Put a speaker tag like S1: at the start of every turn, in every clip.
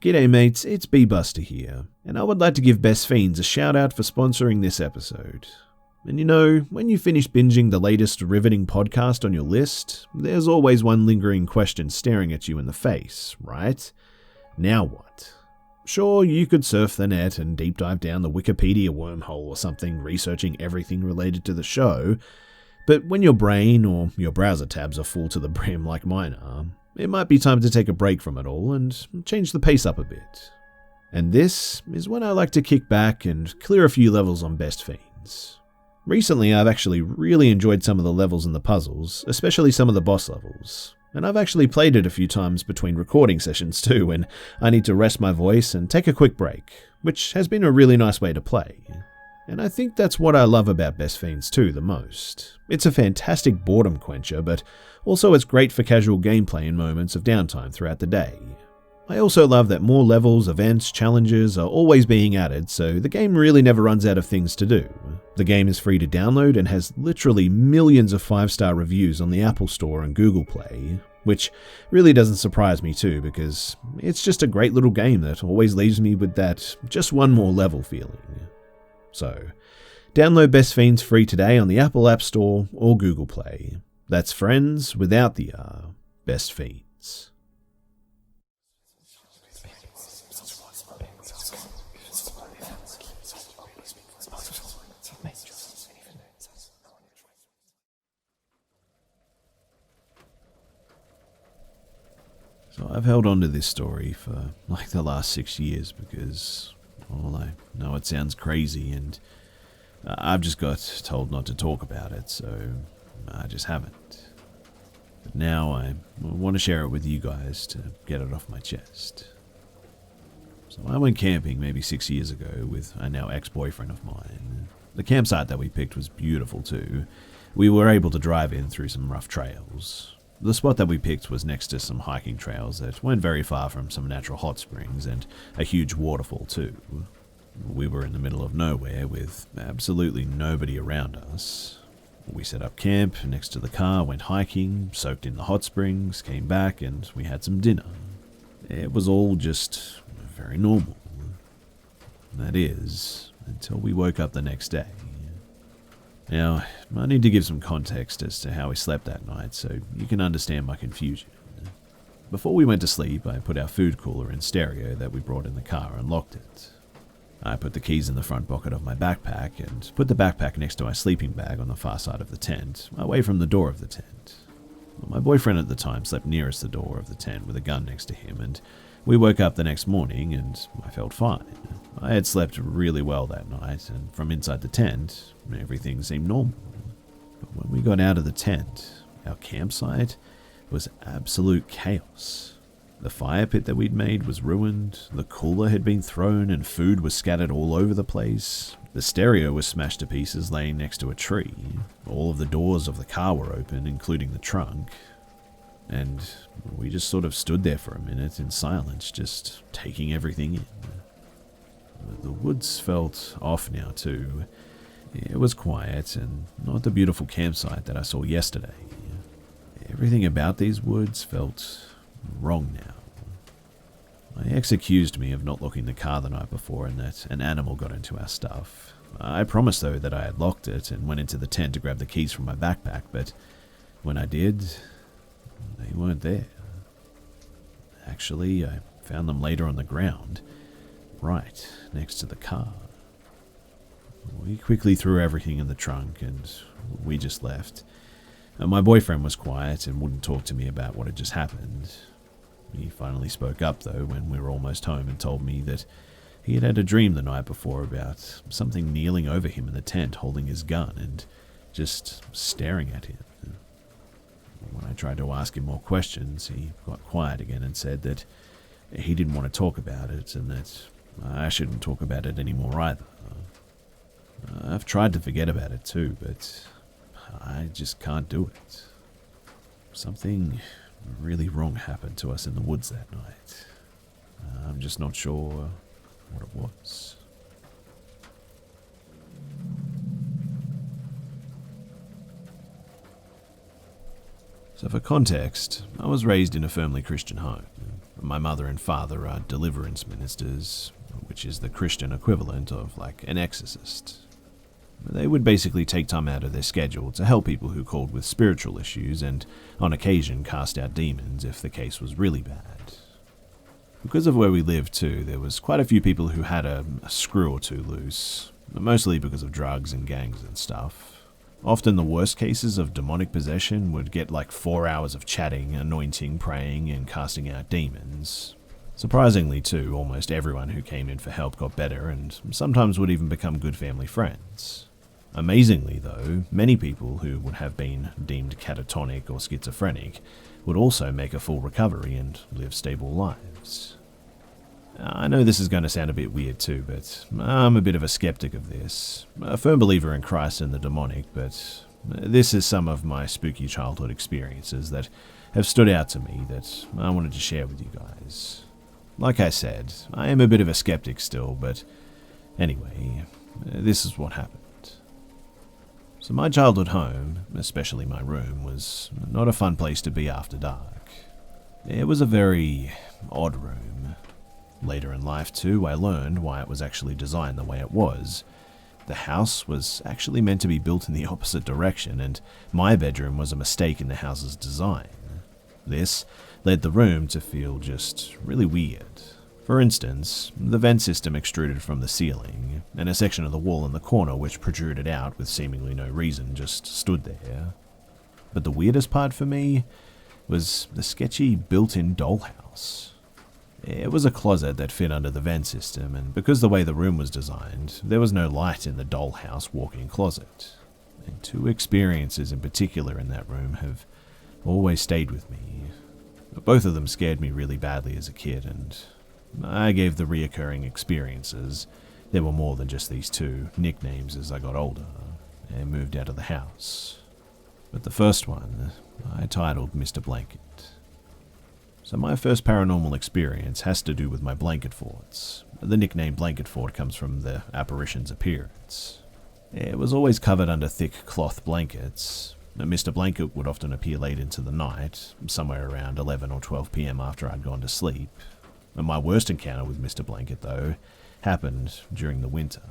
S1: G'day mates, it's Busta here, and I would like to give Best Fiends a shout out for sponsoring this episode. And you know, when you finish binging the latest riveting podcast on your list, there's always one lingering question staring at you in the face, right? Now what? Sure, you could surf the net and deep dive down the Wikipedia wormhole or something researching everything related to the show, but when your brain or your browser tabs are full to the brim like mine are, it might be time to take a break from it all and change the pace up a bit. And this is when I like to kick back and clear a few levels on Best Fiends. Recently, I've actually really enjoyed some of the levels and the puzzles, especially some of the boss levels. And I've actually played it a few times between recording sessions too, when I need to rest my voice and take a quick break, which has been a really nice way to play. And I think that's what I love about Best Fiends 2 the most. It's a fantastic boredom quencher, but also it's great for casual gameplay in moments of downtime throughout the day. I also love that more levels, events, challenges are always being added, so the game really never runs out of things to do. The game is free to download and has literally millions of 5-star reviews on the Apple Store and Google Play, which really doesn't surprise me too, because it's just a great little game that always leaves me with that just one more level feeling. So, download Best Fiends free today on the Apple App Store or Google Play. That's friends without the R. Best Fiends. So I've held on to this story for like the last 6 years because, well, I know it sounds crazy and I've just got told not to talk about it, so I just haven't. But now I want to share it with you guys to get it off my chest. So I went camping maybe 6 years ago with a now ex-boyfriend of mine. The campsite that we picked was beautiful too. We were able to drive in through some rough trails. The spot that we picked was next to some hiking trails that weren't very far from some natural hot springs and a huge waterfall too. We were in the middle of nowhere with absolutely nobody around us. We set up camp next to the car, went hiking, soaked in the hot springs, came back and we had some dinner. It was all just very normal. That is, until we woke up the next day. Now, I need to give some context as to how we slept that night so you can understand my confusion. Before we went to sleep, I put our food cooler in stereo that we brought in the car and locked it. I put the keys in the front pocket of my backpack and put the backpack next to my sleeping bag on the far side of the tent, away from the door of the tent. My boyfriend at the time slept nearest the door of the tent with a gun next to him, and we woke up the next morning and I felt fine. I had slept really well that night, and from inside the tent, everything seemed normal. But when we got out of the tent, our campsite was absolute chaos. The fire pit that we'd made was ruined, the cooler had been thrown and food was scattered all over the place. The stereo was smashed to pieces laying next to a tree. All of the doors of the car were open, including the trunk. And we just sort of stood there for a minute in silence, just taking everything in. The woods felt off now too. It was quiet and not the beautiful campsite that I saw yesterday. Everything about these woods felt wrong now. My ex accused me of not locking the car the night before and that an animal got into our stuff. I promised though that I had locked it and went into the tent to grab the keys from my backpack, but when I did, they weren't there. Actually, I found them later on the ground, right next to the car. We quickly threw everything in the trunk and we just left. My boyfriend was quiet and wouldn't talk to me about what had just happened. He finally spoke up though when we were almost home and told me that he had had a dream the night before about something kneeling over him in the tent holding his gun and just staring at him. When I tried to ask him more questions, he got quiet again and said that he didn't want to talk about it and that I shouldn't talk about it anymore either. I've tried to forget about it too, but I just can't do it. Something really wrong happened to us in the woods that night. I'm just not sure what it was. So for context, I was raised in a firmly Christian home. My mother and father are deliverance ministers, which is the Christian equivalent of like an exorcist. They would basically take time out of their schedule to help people who called with spiritual issues and, on occasion, cast out demons if the case was really bad. Because of where we lived too, there was quite a few people who had a screw or two loose, mostly because of drugs and gangs and stuff. Often the worst cases of demonic possession would get like 4 hours of chatting, anointing, praying, and casting out demons. Surprisingly too, almost everyone who came in for help got better and sometimes would even become good family friends. Amazingly though, many people who would have been deemed catatonic or schizophrenic would also make a full recovery and live stable lives. I know this is going to sound a bit weird too, but I'm a bit of a skeptic of this. A firm believer in Christ and the demonic, but this is some of my spooky childhood experiences that have stood out to me that I wanted to share with you guys. Like I said, I am a bit of a skeptic still, but anyway, this is what happened. So my childhood home, especially my room, was not a fun place to be after dark. It was a very odd room. Later in life too, I learned why it was actually designed the way it was. The house was actually meant to be built in the opposite direction, and my bedroom was a mistake in the house's design. This led the room to feel just really weird. For instance, the vent system extruded from the ceiling, and a section of the wall in the corner which protruded out with seemingly no reason just stood there. But the weirdest part for me was the sketchy built-in dollhouse. It was a closet that fit under the vent system, and because the way the room was designed, there was no light in the dollhouse walk-in closet. And two experiences in particular in that room have always stayed with me. Both of them scared me really badly as a kid, and I gave the reoccurring experiences, there were more than just these two, nicknames as I got older and moved out of the house. But the first one, I titled Mr. Blanket. So my first paranormal experience has to do with my blanket forts. The nickname Blanket Fort comes from the apparition's appearance. It was always covered under thick cloth blankets. Mr. Blanket would often appear late into the night, somewhere around 11 or 12 p.m. after I'd gone to sleep. My worst encounter with Mr. Blanket, though, happened during the winter.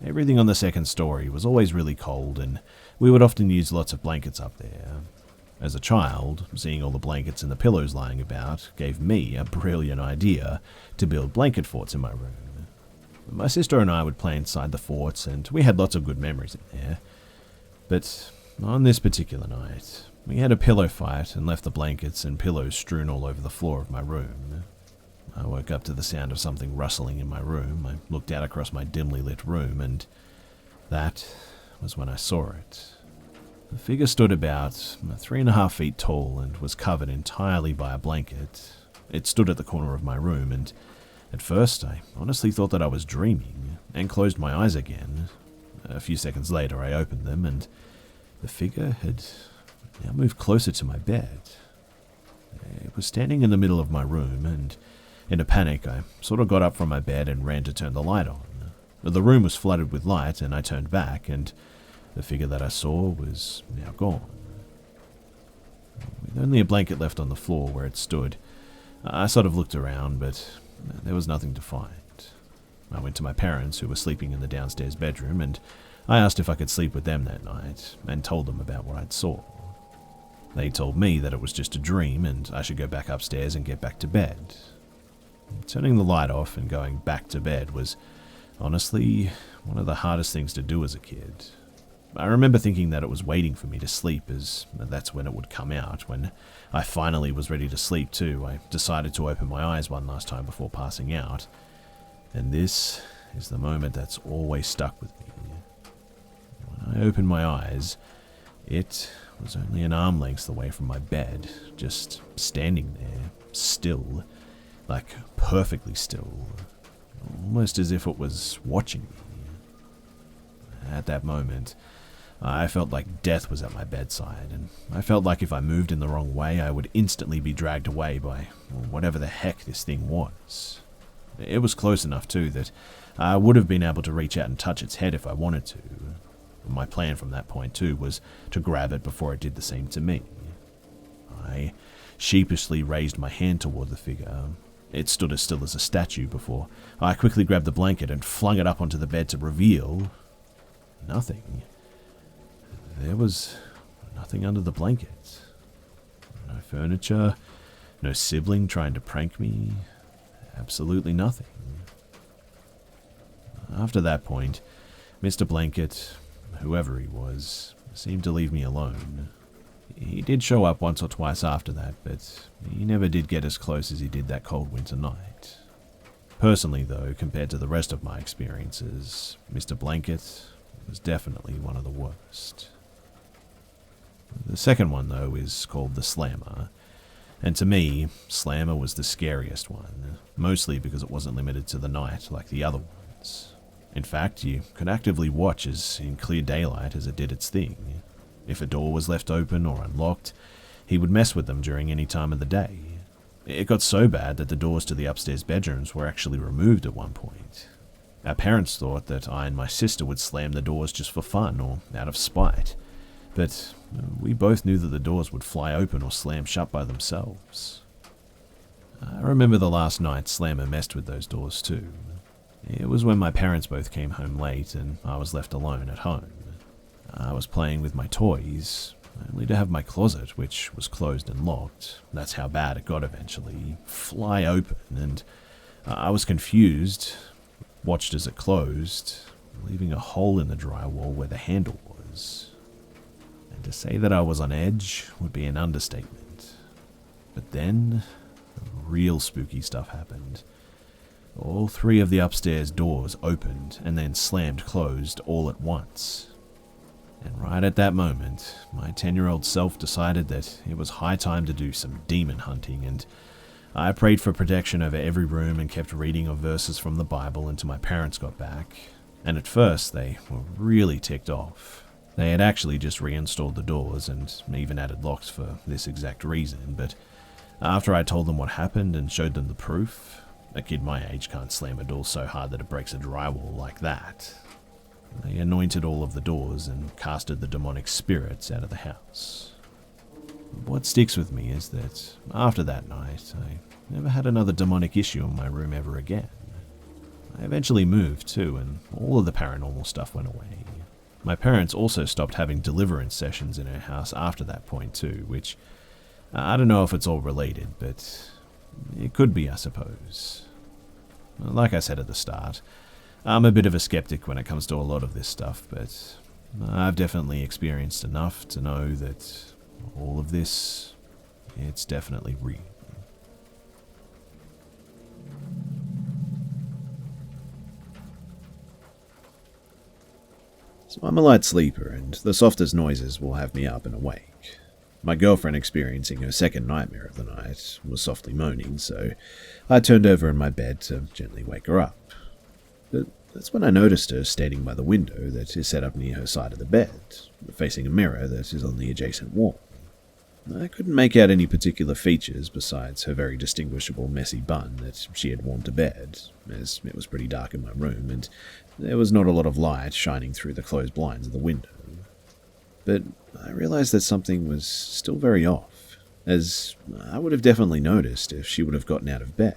S1: Everything on the second story was always really cold, and we would often use lots of blankets up there. As a child, seeing all the blankets and the pillows lying about gave me a brilliant idea to build blanket forts in my room. My sister and I would play inside the forts, and we had lots of good memories in there. But on this particular night, we had a pillow fight and left the blankets and pillows strewn all over the floor of my room. I woke up to the sound of something rustling in my room. I looked out across my dimly lit room, and that was when I saw it. The figure stood about 3.5 feet tall and was covered entirely by a blanket. It stood at the corner of my room, and at first I honestly thought that I was dreaming and closed my eyes again. A few seconds later I opened them, and the figure had now moved closer to my bed. It was standing in the middle of my room, and in a panic, I sort of got up from my bed and ran to turn the light on. The room was flooded with light, and I turned back, and the figure that I saw was now gone. With only a blanket left on the floor where it stood, I sort of looked around, but there was nothing to find. I went to my parents, who were sleeping in the downstairs bedroom, and I asked if I could sleep with them that night, and told them about what I'd saw. They told me that it was just a dream, and I should go back upstairs and get back to bed. Turning the light off and going back to bed was honestly one of the hardest things to do as a kid. I remember thinking that it was waiting for me to sleep, as that's when it would come out. When I finally was ready to sleep too, I decided to open my eyes one last time before passing out. And this is the moment that's always stuck with me. When I opened my eyes, it was only an arm length away from my bed, just standing there, still, like perfectly still, almost as if it was watching me. At that moment, I felt like death was at my bedside, and I felt like if I moved in the wrong way, I would instantly be dragged away by whatever the heck this thing was. It was close enough, too, that I would have been able to reach out and touch its head if I wanted to. My plan from that point, too, was to grab it before it did the same to me. I sheepishly raised my hand toward the figure. It stood as still as a statue before I quickly grabbed the blanket and flung it up onto the bed to reveal nothing. There was nothing under the blanket. No furniture, no sibling trying to prank me, absolutely nothing. After that point, Mr. Blanket, whoever he was, seemed to leave me alone. He did show up once or twice after that, but he never did get as close as he did that cold winter night. Personally, though, compared to the rest of my experiences, Mr. Blanket was definitely one of the worst. The second one, though, is called the Slammer, and to me, Slammer was the scariest one, mostly because it wasn't limited to the night like the other ones. In fact, you could actively watch as in clear daylight as it did its thing. If a door was left open or unlocked, he would mess with them during any time of the day. It got so bad that the doors to the upstairs bedrooms were actually removed at one point. Our parents thought that I and my sister would slam the doors just for fun or out of spite, but we both knew that the doors would fly open or slam shut by themselves. I remember the last night Slammer messed with those doors too. It was when my parents both came home late and I was left alone at home. I was playing with my toys, only to have my closet, which was closed and locked, that's how bad it got eventually, fly open, and I was confused, watched as it closed, leaving a hole in the drywall where the handle was. And to say that I was on edge would be an understatement. But then, real spooky stuff happened. All three of the upstairs doors opened and then slammed closed all at once. And right at that moment, my 10-year-old self decided that it was high time to do some demon hunting, and I prayed for protection over every room and kept reading of verses from the Bible until my parents got back. And at first, they were really ticked off. They had actually just reinstalled the doors and even added locks for this exact reason, but after I told them what happened and showed them the proof, a kid my age can't slam a door so hard that it breaks a drywall like that. They anointed all of the doors and casted the demonic spirits out of the house. What sticks with me is that after that night, I never had another demonic issue in my room ever again. I eventually moved too, and all of the paranormal stuff went away. My parents also stopped having deliverance sessions in our house after that point too, which I don't know if it's all related, but it could be, I suppose. Like I said at the start, I'm a bit of a skeptic when it comes to a lot of this stuff, but I've definitely experienced enough to know that all of this, it's definitely real. So I'm a light sleeper, and the softest noises will have me up and awake. My girlfriend, experiencing her second nightmare of the night, was softly moaning, so I turned over in my bed to gently wake her up. But that's when I noticed her standing by the window that is set up near her side of the bed, facing a mirror that is on the adjacent wall. I couldn't make out any particular features besides her very distinguishable messy bun that she had worn to bed, as it was pretty dark in my room, and there was not a lot of light shining through the closed blinds of the window. But I realized that something was still very off, as I would have definitely noticed if she would have gotten out of bed.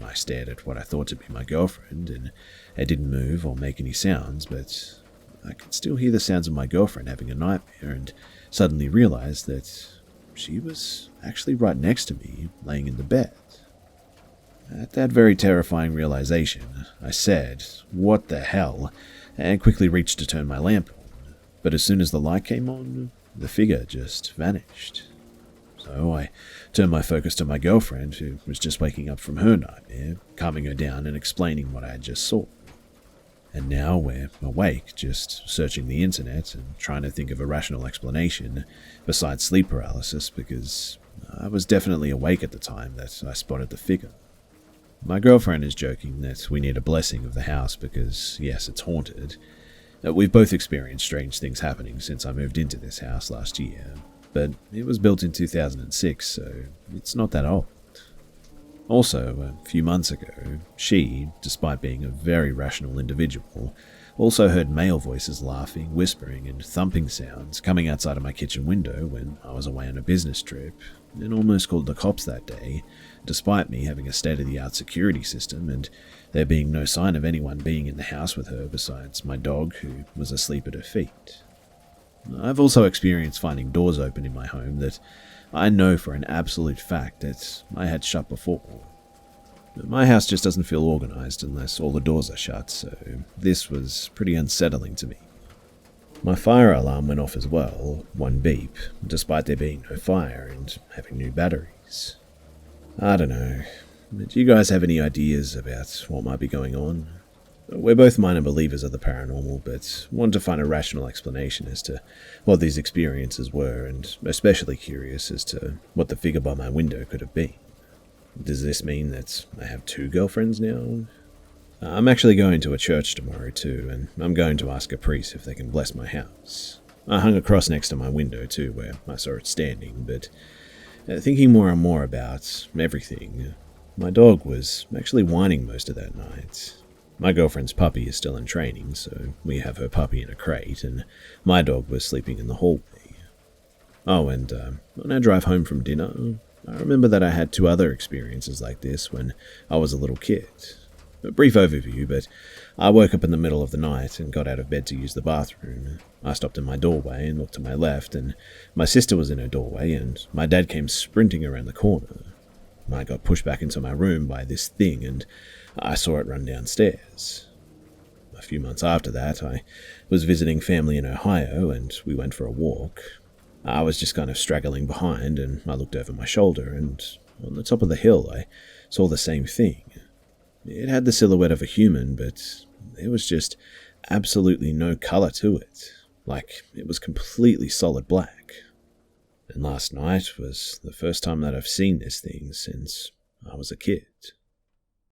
S1: I stared at what I thought to be my girlfriend, and it didn't move or make any sounds, but I could still hear the sounds of my girlfriend having a nightmare, and suddenly realized that she was actually right next to me, laying in the bed. At that very terrifying realization, I said, "What the hell?" and quickly reached to turn my lamp on. But as soon as the light came on, the figure just vanished. So I turned my focus to my girlfriend, who was just waking up from her nightmare, calming her down and explaining what I had just saw. And now we're awake, just searching the internet and trying to think of a rational explanation besides sleep paralysis, because I was definitely awake at the time that I spotted the figure. My girlfriend is joking that we need a blessing of the house because, yes, it's haunted. We've both experienced strange things happening since I moved into this house last year, but it was built in 2006, so it's not that old. Also, a few months ago, she, despite being a very rational individual, Also heard male voices laughing, whispering, and thumping sounds coming outside of my kitchen window when I was away on a business trip, and almost called the cops that day, despite me having a state-of-the-art security system and there being no sign of anyone being in the house with her besides my dog, who was asleep at her feet. I've also experienced finding doors open in my home that I know for an absolute fact that I had shut before. My house just doesn't feel organized unless all the doors are shut, so this was pretty unsettling to me. My fire alarm went off as well, one beep, despite there being no fire and having new batteries. I don't know. Do you guys have any ideas about what might be going on? We're both minor believers of the paranormal, but want to find a rational explanation as to what these experiences were, and especially curious as to what the figure by my window could have been. Does this mean that I have 2 girlfriends now? I'm actually going to a church tomorrow too, and I'm going to ask a priest if they can bless my house. I hung a cross next to my window too, where I saw it standing, but thinking more and more about everything, my dog was actually whining most of that night. My girlfriend's puppy is still in training, so we have her puppy in a crate, and my dog was sleeping in the hallway. Oh, and on our drive home from dinner, I remember that I had 2 other experiences like this when I was a little kid. A brief overview, but I woke up in the middle of the night and got out of bed to use the bathroom. I stopped in my doorway and looked to my left, and my sister was in her doorway, and my dad came sprinting around the corner. I got pushed back into my room by this thing, and I saw it run downstairs. A few months after that, I was visiting family in Ohio, and we went for a walk. I was just kind of straggling behind, and I looked over my shoulder, and on the top of the hill I saw the same thing. It had the silhouette of a human, but there was just absolutely no color to it, like it was completely solid black. And last night was the first time that I've seen this thing since I was a kid.